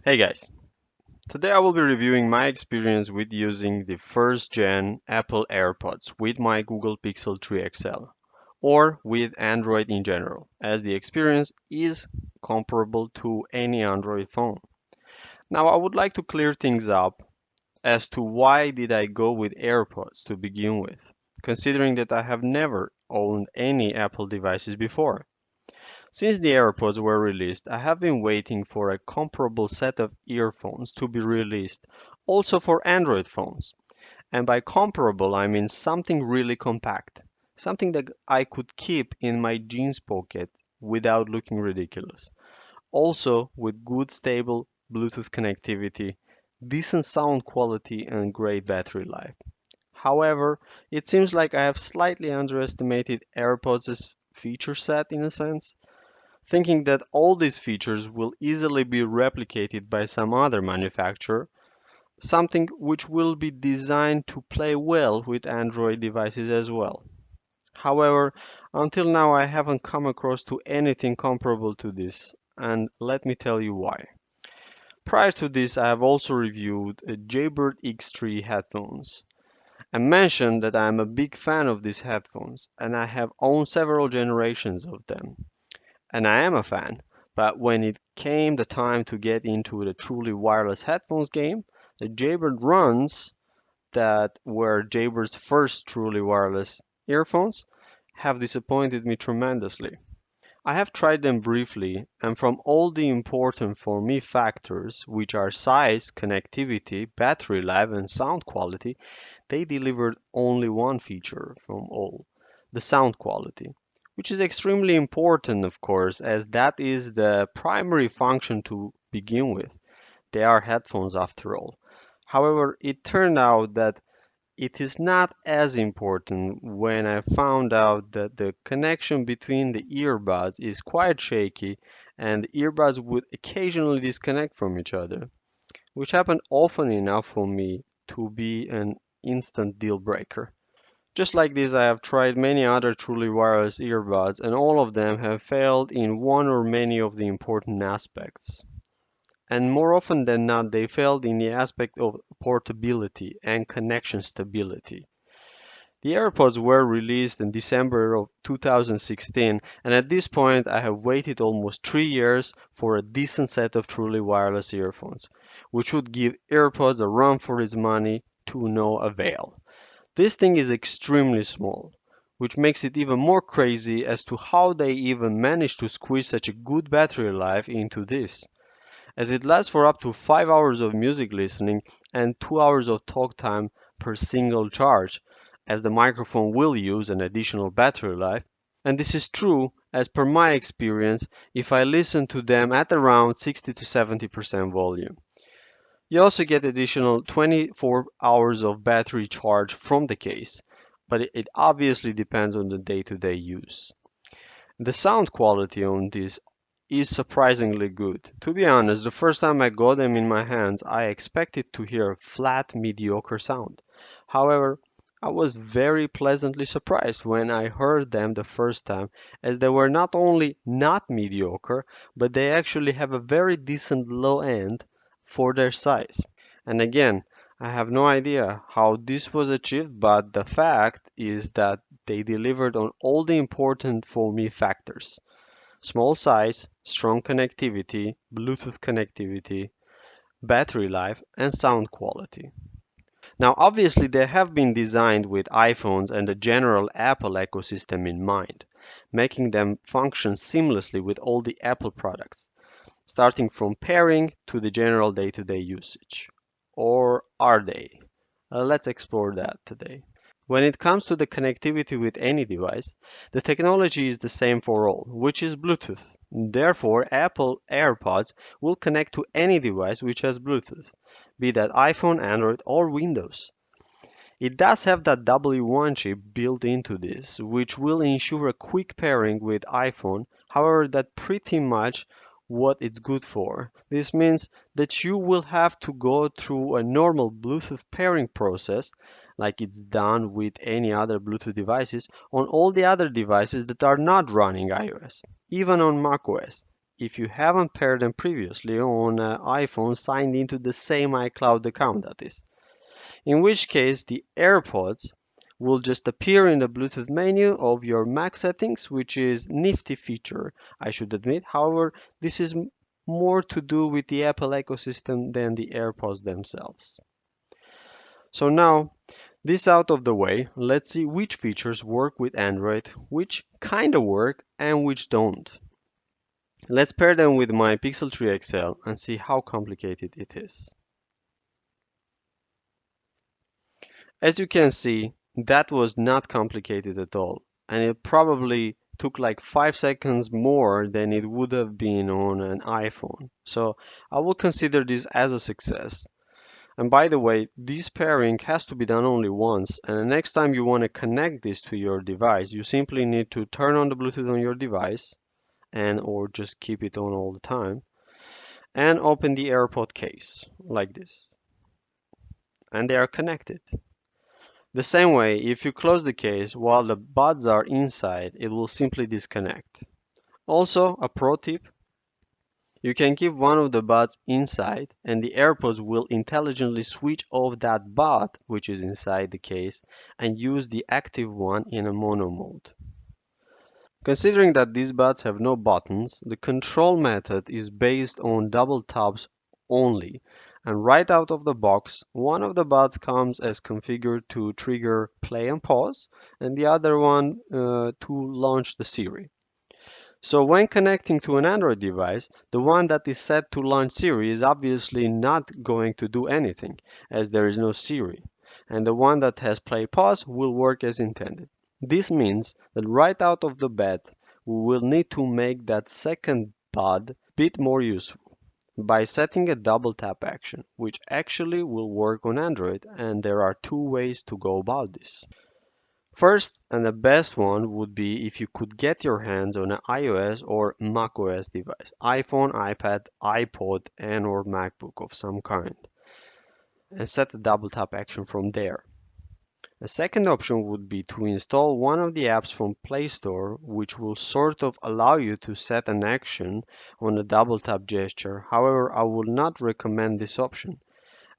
Hey guys, today I will be reviewing my experience with using the first gen Apple AirPods with my Google Pixel 3 XL or with Android in general, as the experience is comparable to any Android phone. Now I would like to clear things up as to why did I go with AirPods to begin with, considering that I have never owned any Apple devices before. Since the AirPods were released, I have been waiting for a comparable set of earphones to be released also for Android phones. And by comparable, I mean something really compact, something that I could keep in my jeans pocket without looking ridiculous. Also, with good stable Bluetooth connectivity, decent sound quality, and great battery life. However, it seems like I have slightly underestimated AirPods' feature set in a sense, thinking that all these features will easily be replicated by some other manufacturer, something which will be designed to play well with Android devices as well. However, until now I haven't come across to anything comparable to this, and let me tell you why. Prior to this, I have also reviewed Jaybird X3 headphones and mentioned that I am a big fan of these headphones and I have owned several generations of them. And I am a fan. But when it came the time to get into the truly wireless headphones game, the Jaybird runs that were Jaybird's first truly wireless earphones have disappointed me tremendously. I have tried them briefly, and from all the important for me factors, which are size, connectivity, battery life, and sound quality, they delivered only one feature from all, the sound quality, which is extremely important, of course, as that is the primary function to begin with. They are headphones after all. However, it turned out that it is not as important when I found out that the connection between the earbuds is quite shaky and the earbuds would occasionally disconnect from each other, which happened often enough for me to be an instant deal breaker. Just like this, I have tried many other truly wireless earbuds, and all of them have failed in one or many of the important aspects. And more often than not, they failed in the aspect of portability and connection stability. The AirPods were released in December of 2016, and at this point, I have waited almost 3 years for a decent set of truly wireless earphones, which would give AirPods a run for its money to no avail. This thing is extremely small, which makes it even more crazy as to how they even managed to squeeze such a good battery life into this, as it lasts for up to 5 hours of music listening and 2 hours of talk time per single charge, as the microphone will use an additional battery life. And this is true as per my experience if I listen to them at around 60 to 70% volume. You also get additional 24 hours of battery charge from the case, but it obviously depends on the day-to-day use. The sound quality on this is surprisingly good. To be honest, the first time I got them in my hands, I expected to hear a flat, mediocre sound. However, I was very pleasantly surprised when I heard them the first time, as they were not only not mediocre, but they actually have a very decent low end for their size. And again, I have no idea how this was achieved, but the fact is that they delivered on all the important for me factors: small size, strong connectivity, Bluetooth connectivity, battery life, and sound quality. Now, obviously, they have been designed with iPhones and the general Apple ecosystem in mind, making them function seamlessly with all the Apple products, starting from pairing to the general day to day usage. Or are they? Let's explore that today. When it comes to the connectivity with any device, the technology is the same for all, which is Bluetooth. Therefore, Apple AirPods will connect to any device which has Bluetooth, be that iPhone, Android, or Windows. It does have that W1 chip built into this, which will ensure a quick pairing with iPhone. However, that's pretty much what it's good for. This means that you will have to go through a normal Bluetooth pairing process, like it's done with any other Bluetooth devices, on all the other devices that are not running iOS, even on macOS, if you haven't paired them previously on an iPhone signed into the same iCloud account, that is. In which case, the AirPods will just appear in the Bluetooth menu of your Mac settings, which is nifty feature, I should admit. However, this is more to do with the Apple ecosystem than the AirPods themselves. So now, this out of the way, let's see which features work with Android, which kinda work, and which don't. Let's pair them with my Pixel 3 XL and see how complicated it is. As you can see, that was not complicated at all, and it probably took like 5 seconds more than it would have been on an iPhone. So I will consider this as a success. And by the way, this pairing has to be done only once, and the next time you want to connect this to your device, you simply need to turn on the Bluetooth on your device and or just keep it on all the time and open the AirPod case like this. And they are connected. The same way, if you close the case while the buds are inside, it will simply disconnect. Also, a pro tip, you can keep one of the buds inside and the AirPods will intelligently switch off that bud which is inside the case and use the active one in a mono mode. Considering that these buds have no buttons, the control method is based on double taps only, and right out of the box, one of the buds comes as configured to trigger play and pause, and the other one to launch the Siri. So when connecting to an Android device, the one that is set to launch Siri is obviously not going to do anything, as there is no Siri, and the one that has play pause will work as intended. This means that right out of the bat, we will need to make that second bud a bit more useful by setting a double tap action, which actually will work on Android, and there are two ways to go about this. First, and the best one would be if you could get your hands on an iOS or macOS device, iPhone, iPad, iPod, and or MacBook of some kind, and set the double tap action from there. A second option would be to install one of the apps from Play Store, which will sort of allow you to set an action on a double tap gesture. However, I would not recommend this option,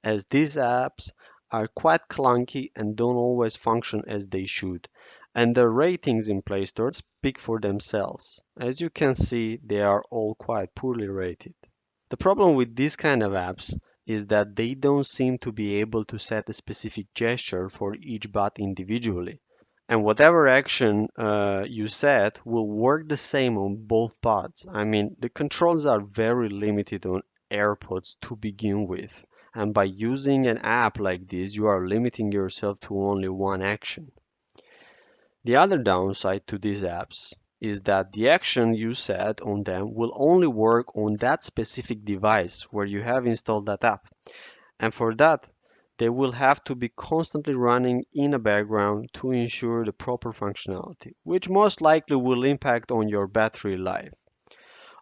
as these apps are quite clunky and don't always function as they should. And the ratings in Play Store speak for themselves. As you can see, they are all quite poorly rated. The problem with these kind of apps is that they don't seem to be able to set a specific gesture for each bot individually. And whatever action you set will work the same on both bots. I mean, the controls are very limited on AirPods to begin with. And by using an app like this, you are limiting yourself to only one action. The other downside to these apps is that the action you set on them will only work on that specific device where you have installed that app. And for that, they will have to be constantly running in a background to ensure the proper functionality, which most likely will impact on your battery life.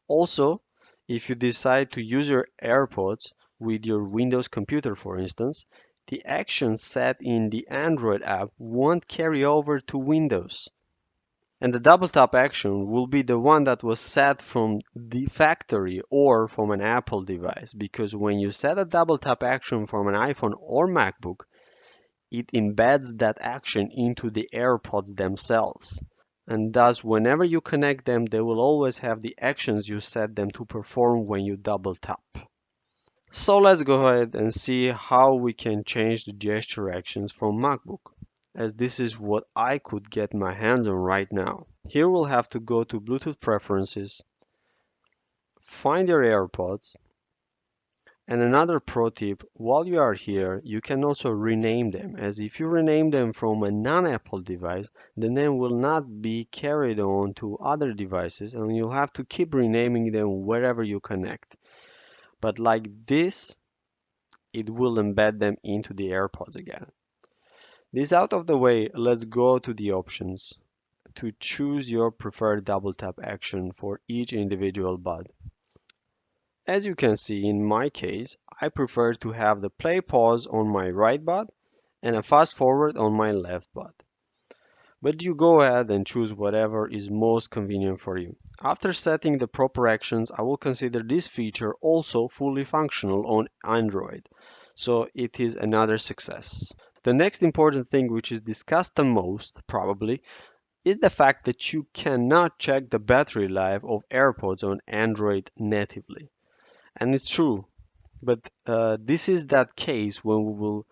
Also, if you decide to use your AirPods with your Windows computer, for instance, the actions set in the Android app won't carry over to Windows. And the double tap action will be the one that was set from the factory or from an Apple device, because when you set a double tap action from an iPhone or MacBook, it embeds that action into the AirPods themselves. And thus, whenever you connect them, they will always have the actions you set them to perform when you double tap. So let's go ahead and see how we can change the gesture actions from MacBook, as this is what I could get my hands on right now. Here we'll have to go to Bluetooth preferences, find your AirPods, and another pro tip, while you are here, you can also rename them, as if you rename them from a non-Apple device, the name will not be carried on to other devices and you'll have to keep renaming them wherever you connect. But like this, it will embed them into the AirPods again. This out of the way, let's go to the options to choose your preferred double tap action for each individual bud. As you can see, in my case, I prefer to have the play pause on my right bud and a fast forward on my left bud. But you go ahead and choose whatever is most convenient for you. After setting the proper actions, I will consider this feature also fully functional on Android. So it is another success. The next important thing, which is discussed the most probably, is the fact that you cannot check the battery life of AirPods on Android natively. And it's true, but this is that case when we will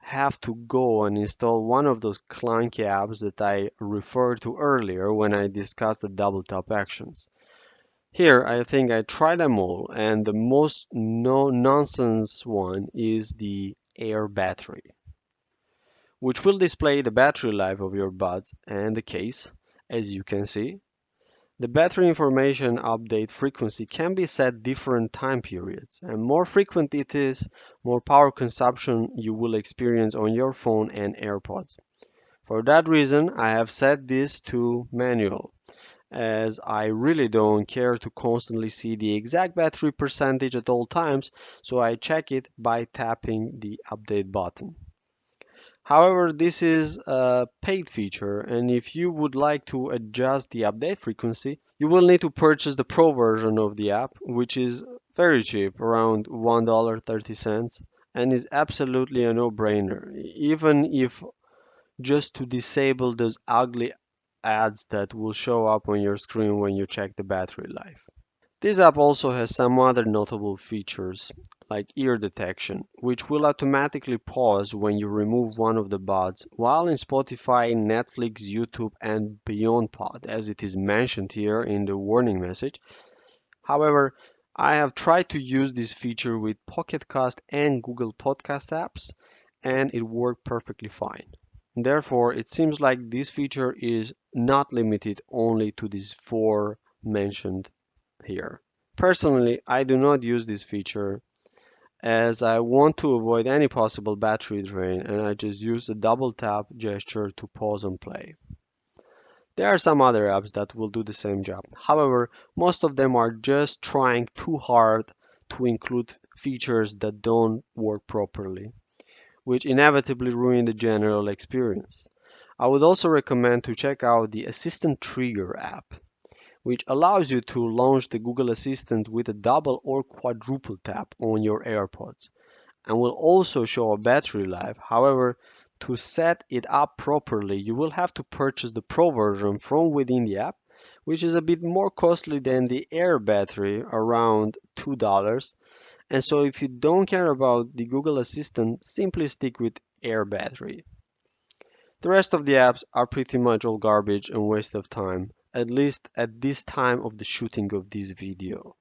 have to go and install one of those clunky apps that I referred to earlier when I discussed the double tap actions. Here, I think I tried them all, and the most no nonsense one is the Air battery, which will display the battery life of your buds and the case, as you can see. The battery information update frequency can be set different time periods, and more frequent it is, more power consumption you will experience on your phone and AirPods. For that reason, I have set this to manual, as I really don't care to constantly see the exact battery percentage at all times, so I check it by tapping the update button. However, this is a paid feature, and if you would like to adjust the update frequency, you will need to purchase the Pro version of the app, which is very cheap, around $1.30, and is absolutely a no-brainer, even if just to disable those ugly ads that will show up on your screen when you check the battery life. This app also has some other notable features, like ear detection, which will automatically pause when you remove one of the buds, while in Spotify, Netflix, YouTube, and Beyond Pod, as it is mentioned here in the warning message. However, I have tried to use this feature with Pocket Cast and Google Podcast apps, and it worked perfectly fine. Therefore, it seems like this feature is not limited only to these four mentioned here. Personally, I do not use this feature as I want to avoid any possible battery drain and I just use the double tap gesture to pause and play. There are some other apps that will do the same job. However, most of them are just trying too hard to include features that don't work properly, which inevitably ruin the general experience. I would also recommend to check out the Assistant Trigger app, which allows you to launch the Google Assistant with a double or quadruple tap on your AirPods and will also show a battery life. However, to set it up properly, you will have to purchase the Pro version from within the app, which is a bit more costly than the Air battery, around $2. And so if you don't care about the Google Assistant, simply stick with Air battery. The rest of the apps are pretty much all garbage and waste of time, at least at this time of the shooting of this video.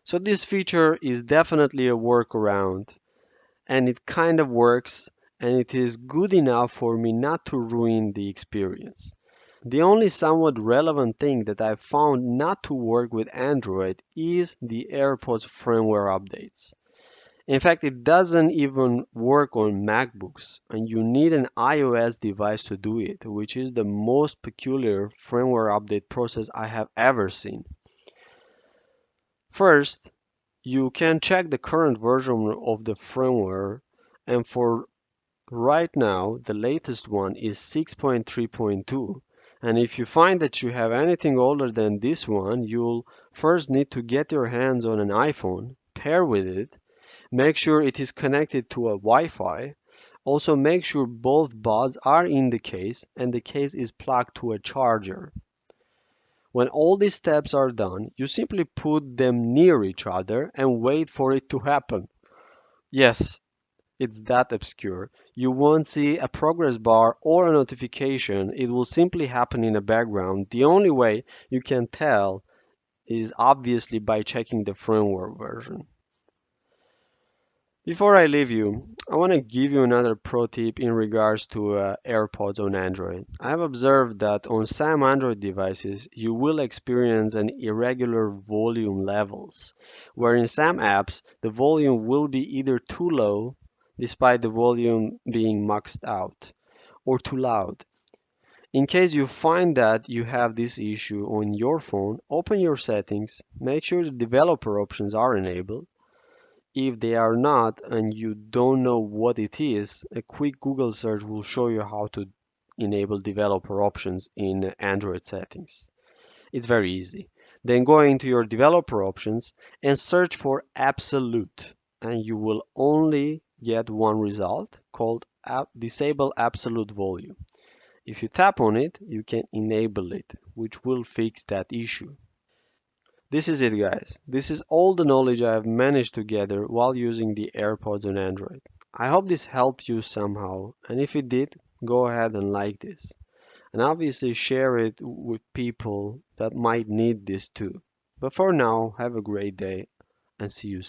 So this feature is definitely a workaround, and it kind of works, and it is good enough for me not to ruin the experience. The only somewhat relevant thing that I've found not to work with Android is the AirPods firmware updates. In fact, it doesn't even work on MacBooks, and you need an iOS device to do it, which is the most peculiar firmware update process I have ever seen. First, you can check the current version of the firmware, and for right now, the latest one is 6.3.2. And if you find that you have anything older than this one, you'll first need to get your hands on an iPhone, pair with it, make sure it is connected to a Wi-Fi. Also make sure both buds are in the case and the case is plugged to a charger. When all these steps are done, you simply put them near each other and wait for it to happen. Yes, it's that obscure. You won't see a progress bar or a notification. It will simply happen in the background. The only way you can tell is obviously by checking the firmware version. Before I leave you, I want to give you another pro tip in regards to AirPods on Android. I have observed that on some Android devices, you will experience an irregular volume levels, where in some apps, the volume will be either too low, despite the volume being maxed out, or too loud. In case you find that you have this issue on your phone, open your settings, make sure the developer options are enabled. If they are not and you don't know what it is, a quick Google search will show you how to enable developer options in Android settings. It's very easy. Then go into your developer options and search for absolute, and you will only get one result called disable absolute volume. If you tap on it, you can enable it, which will fix that issue. This is it, guys. This is all the knowledge I have managed to gather while using the AirPods on Android. I hope this helped you somehow, and if it did, go ahead and like this. And obviously share it with people that might need this too. But for now, have a great day and see you soon.